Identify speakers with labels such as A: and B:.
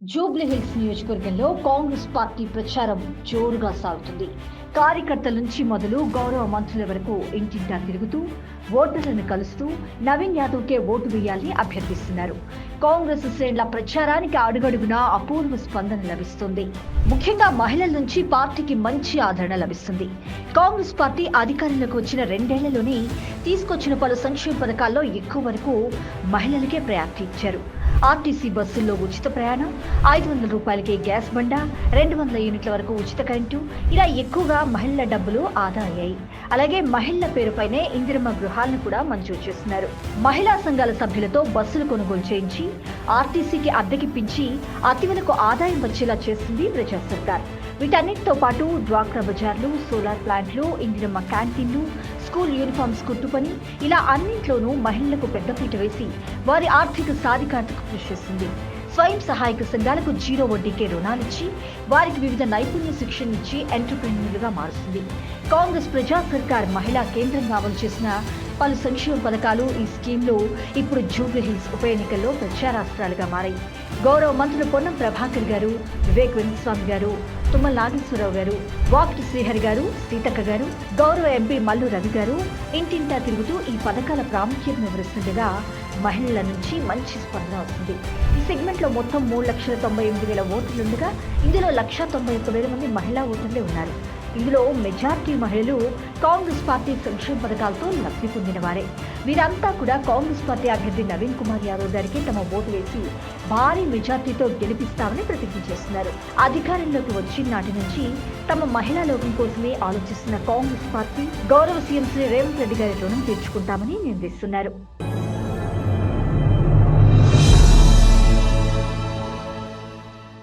A: జూబ్లీహిల్స్ నియోజకవర్గంలో కాంగ్రెస్ పార్టీ ప్రచారం జోరుగా సాగుతుంది. కార్యకర్తల నుంచి మొదలు గౌరవ మంత్రుల వరకు ఇంటింటా తిరుగుతూ ఓటర్లను కలుస్తూ నవీన్ యాదవ్కే ఓటు వేయాలని అభ్యర్థిస్తున్నారు. కాంగ్రెస్ శ్రేణుల ప్రచారానికి అడుగడుగునా అపూర్వ స్పందన లభిస్తుంది. ముఖ్యంగా మహిళల నుంచి పార్టీకి మంచి ఆదరణ లభిస్తుంది. కాంగ్రెస్ పార్టీ అధికారంలోకి వచ్చిన 2 ఏళ్లలోనే తీసుకొచ్చిన పలు సంక్షేమ పథకాల్లో ఎక్కువ వరకు మహిళలకే ప్రయారిటీ ఇచ్చారు. ఆర్టీసీ బస్సుల్లో ఉచిత ప్రయాణం, 500 రూపాయలకే గ్యాస్ బండ, 200 యూనిట్ల వరకు ఉచిత కరెంటు, ఇలా ఎక్కువగా మహిళల డబ్బులు ఆదా అయ్యాయి. అలాగే మహిళల పేరుపైనే ఇందిరమ్మ గృహాలను కూడా మంజూరు చేస్తున్నారు. మహిళా సంఘాల సభ్యులతో బస్సులు కొనుగోలు చేయించి ఆర్టీసీకి అద్దెకిప్పించి అతివలకు ఆదాయం వచ్చేలా చేస్తుంది ప్రజా సర్కార్. వీటన్నిటితో పాటు డ్వాక్రా బజార్లు, సోలార్ ప్లాంట్లు, ఇందిరమ్మ క్యాంటీన్లు, స్కూల్ యూనిఫామ్స్ కుట్టుపని, ఇలా అన్నింట్లోనూ మహిళలకు పెద్దపీట వేసి వారి ఆర్థిక సాధికారతకు కృషి చేస్తుంది. స్వయం సహాయక సంఘాలకు 0 వడ్డీకే రుణాలిచ్చి వారికి వివిధ నైపుణ్య శిక్షణ ఇచ్చి ఎంటర్‌ప్రెన్యూర్లుగా మారుస్తుంది. కాంగ్రెస్ ప్రజా సర్కార్ మహిళా కేంద్రంగా అమలు చేసిన పలు సంక్షేమ పథకాలు ఈ స్కీమ్లో ఇప్పుడు జూబ్లీహిల్స్ ఉప ఎన్నికల్లో ప్రచారాస్త్రాలుగా మారాయి. గౌరవ మంత్రులు పొన్నం ప్రభాకర్ గారు, వివేక్ వెంకటస్వామి గారు, తుమ్మల నాగేశ్వరరావు గారు, వాకిటి శ్రీహరి గారు, సీతక్క గారు, గౌరవ ఎంపీ మల్లు రవి గారు ఇంటింటా తిరుగుతూ ఈ పథకాల ప్రాముఖ్యతను వివరిస్తుండగా మహిళల నుంచి మంచి స్పందన వస్తుంది. ఈ సెగ్మెంట్లో మొత్తం 3,98,000 ఓటర్లుండగా ఇందులో 1,91,000 మంది మహిళా ఓటర్లే ఉన్నారు. ఇందులో మెజార్టీ మహిళలు కాంగ్రెస్ పార్టీ సంక్షేమ పథకాలతో లబ్ధి పొందిన వారే. వీరంతా కూడా కాంగ్రెస్ పార్టీ అభ్యర్థి నవీన్ కుమార్ యాదవ్ గారికి తమ ఓటు వేసి భారీ మెజార్టీతో గెలిపిస్తామని ప్రతిజ్ఞ చేస్తున్నారు. అధికారంలోకి వచ్చిన నాటి నుంచి తమ మహిళా లోకం కోసమే ఆలోచిస్తున్న కాంగ్రెస్ పార్టీ గౌరవ సీఎం శ్రీ రేవంత్ రెడ్డి గారి రుణం తీర్చుకుంటామని నిర్ణయిస్తున్నారు.